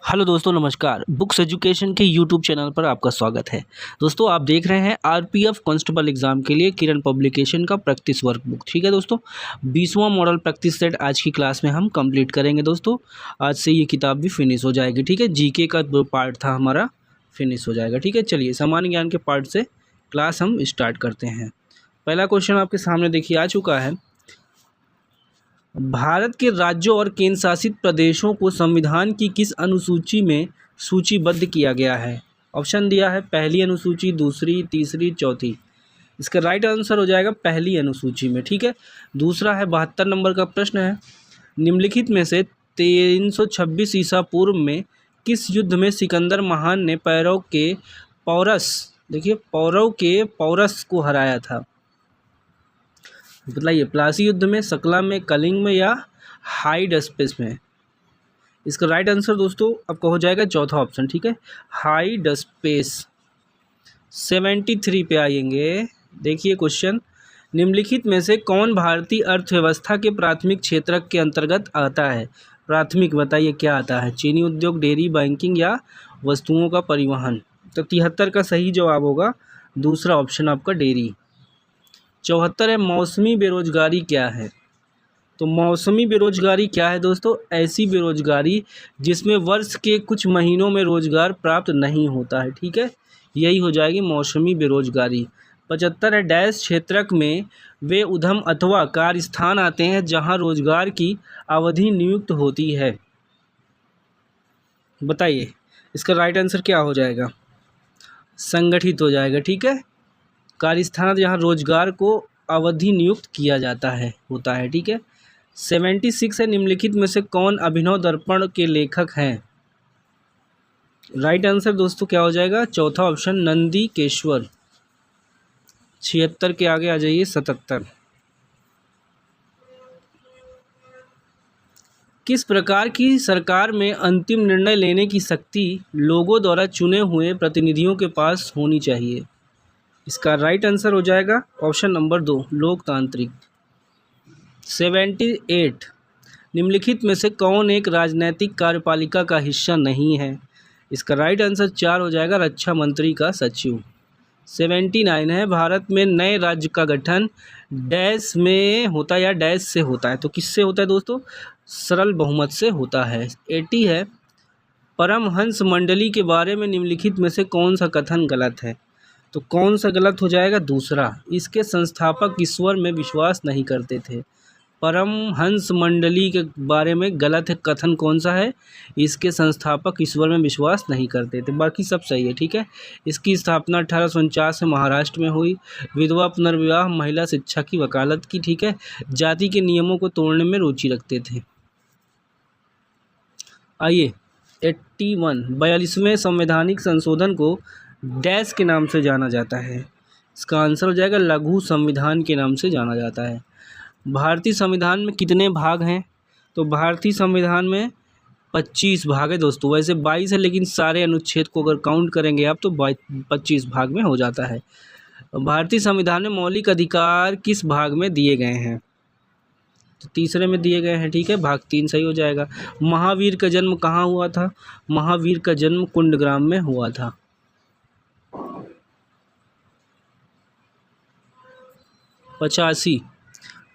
Hello दोस्तों, नमस्कार। Books education के यूट्यूब चैनल पर आपका स्वागत है। दोस्तों, आप देख रहे हैं आरपीएफ कांस्टेबल एग्जाम के लिए किरण पब्लिकेशन का प्रैक्टिस वर्कबुक। ठीक है दोस्तों, 20वां मॉडल प्रैक्टिस सेट आज की क्लास में हम कंप्लीट करेंगे। दोस्तों, आज से ये किताब भी फिनिश हो जाएगी। ठीक है, जीके का जो पार्ट था हमारा फिनिश हो जाएगा। ठीक है, चलिए सामान्य ज्ञान के पार्ट से क्लास हम स्टार्ट करते हैं। पहला क्वेश्चन आपके सामने देखिए आ चुका है। भारत के राज्यों और केंद्र शासित प्रदेशों को संविधान की किस अनुसूची में सूचीबद्ध किया गया है? ऑप्शन दिया है पहली अनुसूची, दूसरी, तीसरी, चौथी। इसका राइट आंसर हो जाएगा पहली अनुसूची में। ठीक है, दूसरा है 72 नंबर का प्रश्न है, निम्नलिखित में से 326 ईसा पूर्व में किस युद्ध में सिकंदर महान ने पैरव के पौरस को हराया था? बताइए, प्लासी युद्ध में, सकला में, कलिंग में या हाइडस्पेस में? इसका राइट आंसर दोस्तों आपका हो जाएगा चौथा ऑप्शन। ठीक है, हाइडस्पेस। 73 पे आएंगे। देखिए क्वेश्चन, निम्नलिखित में से कौन भारतीय अर्थव्यवस्था के प्राथमिक क्षेत्र के अंतर्गत आता है? प्राथमिक बताइए क्या आता है? चीनी उद्योग, डेयरी, बैंकिंग या वस्तुओं का परिवहन? तो 73 का सही जवाब होगा दूसरा ऑप्शन आपका, डेयरी। 74 है मौसमी बेरोजगारी क्या है? तो मौसमी बेरोजगारी क्या है दोस्तों? ऐसी बेरोजगारी जिसमें वर्ष के कुछ महीनों में रोजगार प्राप्त नहीं होता है। ठीक है, यही हो जाएगी मौसमी बेरोजगारी। 75 है डैश क्षेत्रक में वे उद्यम अथवा कार्यस्थान आते हैं जहां रोजगार की अवधि नियुक्त होती है। बताइए इसका राइट आंसर क्या हो जाएगा? संगठित हो जाएगा। ठीक है, कार्यस्थान जहाँ रोजगार को अवधि नियुक्त किया जाता है होता है। ठीक है, 76 है निम्नलिखित में से कौन अभिनव दर्पण के लेखक हैं? राइट आंसर दोस्तों क्या हो जाएगा? चौथा ऑप्शन, नंदीकेश्वर। 76 के आगे आ जाइए 77। किस प्रकार की सरकार में अंतिम निर्णय लेने की शक्ति लोगों द्वारा चुने हुए प्रतिनिधियों के पास होनी चाहिए? इसका राइट आंसर हो जाएगा ऑप्शन नंबर 2, लोकतांत्रिक। 78 निम्नलिखित में से कौन एक राजनैतिक कार्यपालिका का हिस्सा नहीं है? इसका राइट आंसर 4 हो जाएगा, रक्षा मंत्री का सचिव। 79 है भारत में नए राज्य का गठन डैश में होता है या डैश से होता है? तो किससे होता है दोस्तों? सरल बहुमत से होता है। 80 है परमहंस मंडली के बारे में निम्नलिखित में से कौन सा कथन गलत है? तो कौन सा गलत हो जाएगा? दूसरा। इसके संस्थापक ईश्वर में विश्वास नहीं करते थे। परमहंस मंडली के बारे में गलत है कथन कौन सा है? इसके संस्थापक ईश्वर में विश्वास नहीं करते थे। बाकी सब सही है। ठीक है, इसकी स्थापना 1849 में महाराष्ट्र में हुई। विधवा पुनर्विवाह, महिला शिक्षा की वकालत की। ठीक है, जाति के नियमों को तोड़ने में रुचि रखते थे। आइए 81 42वें संवैधानिक संशोधन को डैश के नाम से जाना जाता है? इसका आंसर हो जाएगा लघु संविधान के नाम से जाना जाता है। भारतीय संविधान में कितने भाग हैं? तो भारतीय संविधान में 25 भाग है दोस्तों। वैसे 22 है, लेकिन सारे अनुच्छेद को अगर काउंट करेंगे आप तो 25 भाग में हो जाता है। भारतीय संविधान में मौलिक अधिकार किस भाग में दिए गए हैं? तो तीसरे में दिए गए हैं। ठीक है, भाग 3 सही हो जाएगा। महावीर का जन्म कहाँ हुआ था? महावीर का जन्म कुंडग्राम में हुआ था। 85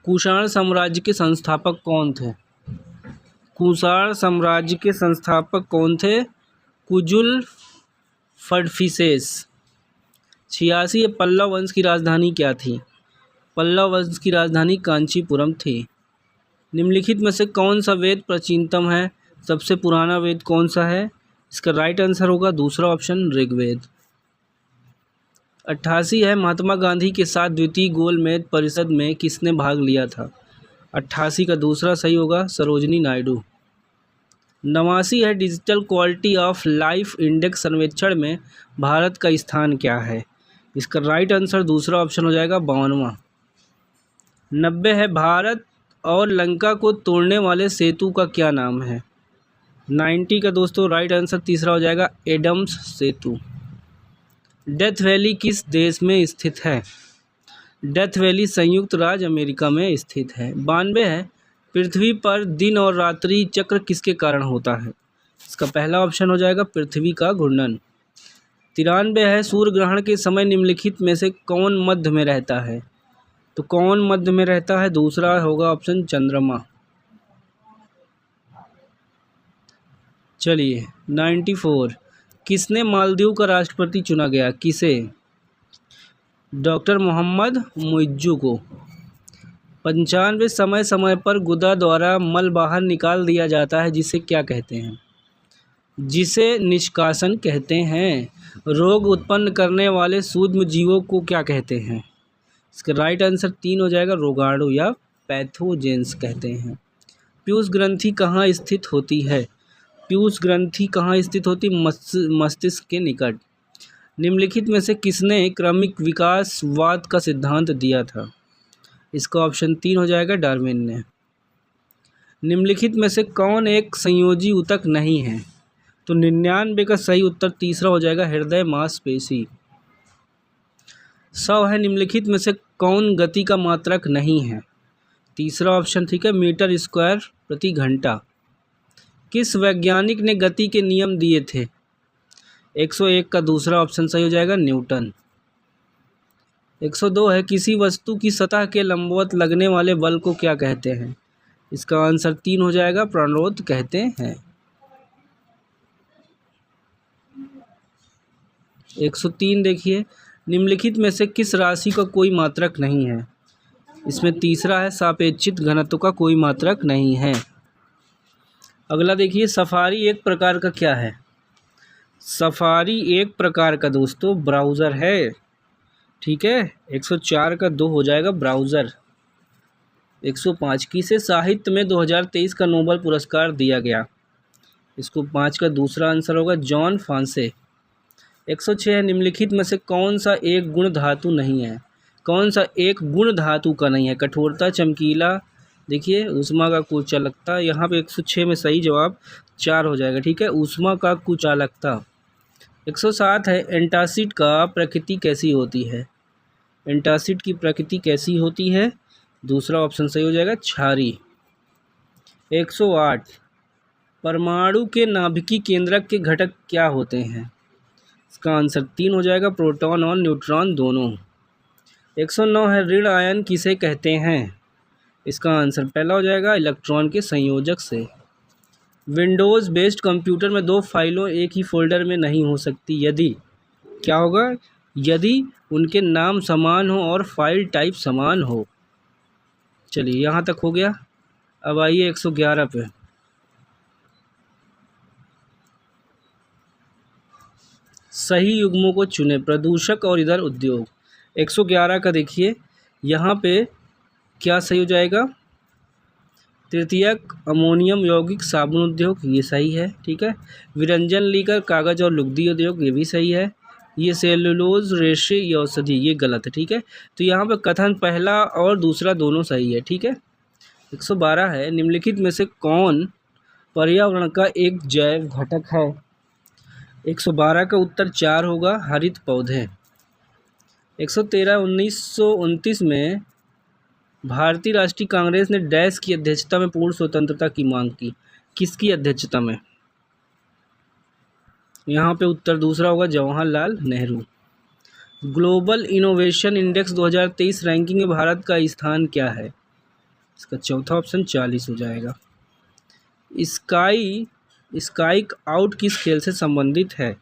कुषाण साम्राज्य के संस्थापक कौन थे? कुषाण साम्राज्य के संस्थापक कौन थे? कुजुल फडफिसेस। 86 पल्लव वंश की राजधानी क्या थी? पल्लव वंश की राजधानी कांचीपुरम थी। निम्नलिखित में से कौन सा वेद प्राचीनतम है? सबसे पुराना वेद कौन सा है? इसका राइट आंसर होगा दूसरा ऑप्शन, ऋग्वेद। 88 है महात्मा गांधी के साथ द्वितीय गोलमेज परिषद में किसने भाग लिया था? 88 का दूसरा सही होगा, सरोजनी नायडू। 89 है digital quality of life index सर्वेक्षण में भारत का स्थान क्या है? इसका राइट आंसर दूसरा ऑप्शन हो जाएगा, 52वां। 90 है भारत और लंका को तोड़ने वाले सेतु का क्या नाम है? 90 का दोस्तों राइट आंसर तीसरा हो जाएगा, एडम्स सेतु। डेथ वैली किस देश में स्थित है? डेथ वैली संयुक्त राज्य अमेरिका में स्थित है। 92 है पृथ्वी पर दिन और रात्रि चक्र किसके कारण होता है? इसका पहला ऑप्शन हो जाएगा पृथ्वी का घूर्णन। 93 है, सूर्य ग्रहण के समय निम्नलिखित में से कौन मध्य में रहता है? तो कौन मध्य में रहता है? दूसरा होगा ऑप्शन चंद्रमा। चलिए 94, किसने मालदीव का राष्ट्रपति चुना गया? किसे? डॉक्टर मोहम्मद मुइज्जू को। 95, समय समय पर गुदा द्वारा मल बाहर निकाल दिया जाता है, जिसे क्या कहते हैं? जिसे निष्कासन कहते हैं। रोग उत्पन्न करने वाले सूक्ष्म जीवों को क्या कहते हैं? इसका राइट आंसर 3 हो जाएगा, रोगाणु या पैथोजेंस कहते हैं। पीयूष ग्रंथि कहाँ स्थित होती है? पीयूष ग्रंथि कहाँ स्थित होती? मस्तिष्क के निकट। निम्नलिखित में से किसने क्रमिक विकासवाद का सिद्धांत दिया था? इसका ऑप्शन 3 हो जाएगा, डार्विन ने। निम्नलिखित में से कौन एक संयोजी ऊतक नहीं है? तो 99 का सही उत्तर तीसरा हो जाएगा, हृदय मांसपेशी। 100 है, निम्नलिखित में से कौन गति का मात्रक नहीं है? तीसरा ऑप्शन ठीक है, मीटर स्क्वायर प्रति घंटा। किस वैज्ञानिक ने गति के नियम दिए थे? 101 का दूसरा ऑप्शन सही हो जाएगा, न्यूटन। 102 है, किसी वस्तु की सतह के लंबवत लगने वाले बल को क्या कहते हैं? इसका आंसर 3 हो जाएगा, प्रणोद कहते हैं। 103 देखिए, निम्नलिखित में से किस राशि का कोई मात्रक नहीं है? इसमें तीसरा है, सापेक्षित घनत्व का कोई मात्रक नहीं है। अगला देखिए, सफारी एक प्रकार का क्या है? सफारी एक प्रकार का दोस्तों ब्राउज़र है, ठीक है। 104 का 2 हो जाएगा, ब्राउज़र। 105, किसे साहित्य में 2023 का नोबेल पुरस्कार दिया गया? इसको 5 का दूसरा आंसर होगा, जॉन फांसे। 106 है, निम्नलिखित में से कौन सा एक गुण धातु नहीं है? कौन सा एक गुण धातु का नहीं है? कठोरता, चमकीला, देखिए ऊष्मा का कुचालकता। यहाँ पे 106 में सही जवाब 4 हो जाएगा, ठीक है, ऊष्मा का कुचालकता। 107 है, एंटासिड का प्रकृति कैसी होती है? एंटासिड की प्रकृति कैसी होती है? दूसरा ऑप्शन सही हो जाएगा, क्षारीय। 108, परमाणु के नाभिकीय केंद्रक के घटक क्या होते हैं? इसका आंसर 3 हो जाएगा, प्रोटॉन और न्यूट्रॉन दोनों। 109 है, ऋण आयन किसे कहते हैं? इसका आंसर पहला हो जाएगा, इलेक्ट्रॉन के संयोजक से। विंडोज़ बेस्ड कंप्यूटर में 2 फाइलों एक ही फोल्डर में नहीं हो सकती, यदि क्या होगा? यदि उनके नाम समान हो और फाइल टाइप समान हो। चलिए यहाँ तक हो गया। अब आइए 111 पे। सही युग्मों को चुने, प्रदूषक और इधर उद्योग। 111 का देखिए, यहाँ पे क्या सही हो जाएगा? तृतीयक अमोनियम यौगिक साबुन उद्योग, ये सही है, ठीक है। विरंजन लीकर कागज़ और लुगदी उद्योग, ये भी सही है। ये सेलुलोज रेशे, ये औषधि, ये गलत है, ठीक है। तो यहाँ पे कथन पहला और दूसरा दोनों सही है, ठीक है। 112 है, निम्नलिखित में से कौन पर्यावरण का एक जैव घटक है? 112 का उत्तर 4 होगा, हरित पौधे। 113, 1929 में भारतीय राष्ट्रीय कांग्रेस ने डैश की अध्यक्षता में पूर्ण स्वतंत्रता की मांग की, किसकी अध्यक्षता में? यहाँ पे उत्तर दूसरा होगा, Jawaharlal Nehru. Global innovation index 2023 ranking में भारत का स्थान क्या है? इसका चौथा ऑप्शन 40 हो जाएगा। स्काई आउट किस खेल से संबंधित है?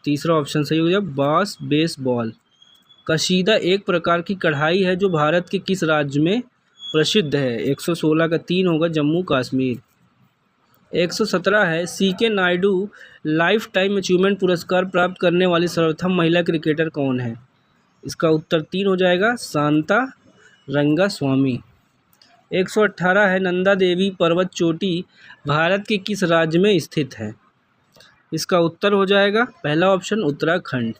तीसरा ऑप्शन सही हो जाएगा, बेसबॉल। कशीदा एक प्रकार की कढ़ाई है जो भारत के किस राज्य में प्रसिद्ध है? 116 का 3 होगा, जम्मू कश्मीर। 117 है, C K Naidu lifetime achievement पुरस्कार प्राप्त करने वाली सर्वप्रथम महिला क्रिकेटर कौन है? इसका उत्तर 3 हो जाएगा, शांता रंगास्वामी। 118 है, नंदा देवी पर्वत चोटी भारत के किस राज्य में स्थित है? इसका उत्तर हो जाएगा पहला ऑप्शन, उत्तराखंड।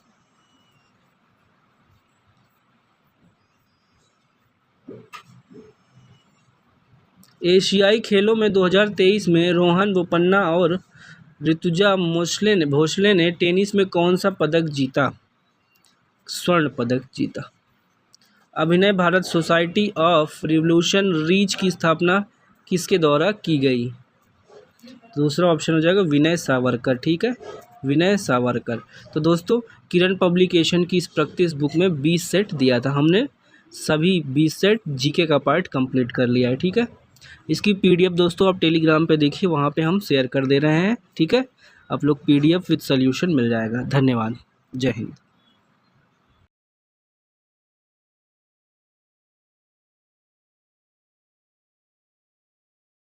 एशियाई खेलों में 2023 में रोहन बोपन्ना और ऋतुजा भोसले ने टेनिस में कौन सा पदक जीता? स्वर्ण पदक जीता। अभिनय Bharat society of revolution reach की स्थापना किसके द्वारा की गई? दूसरा ऑप्शन हो जाएगा विनय सावरकर, ठीक है, विनय सावरकर। तो दोस्तों किरण पब्लिकेशन की इस प्रैक्टिस बुक में 20 सेट दिया था, हमने सभी 20 सेट जीके का पार्ट कंप्लीट कर लिया है, ठीक है। इसकी पीडीएफ दोस्तों आप टेलीग्राम पे देखिए, वहाँ पे हम शेयर कर दे रहे हैं, ठीक है। आप लोग पीडीएफ विद सॉल्यूशन मिल जाएगा। धन्यवाद, जय हिंद।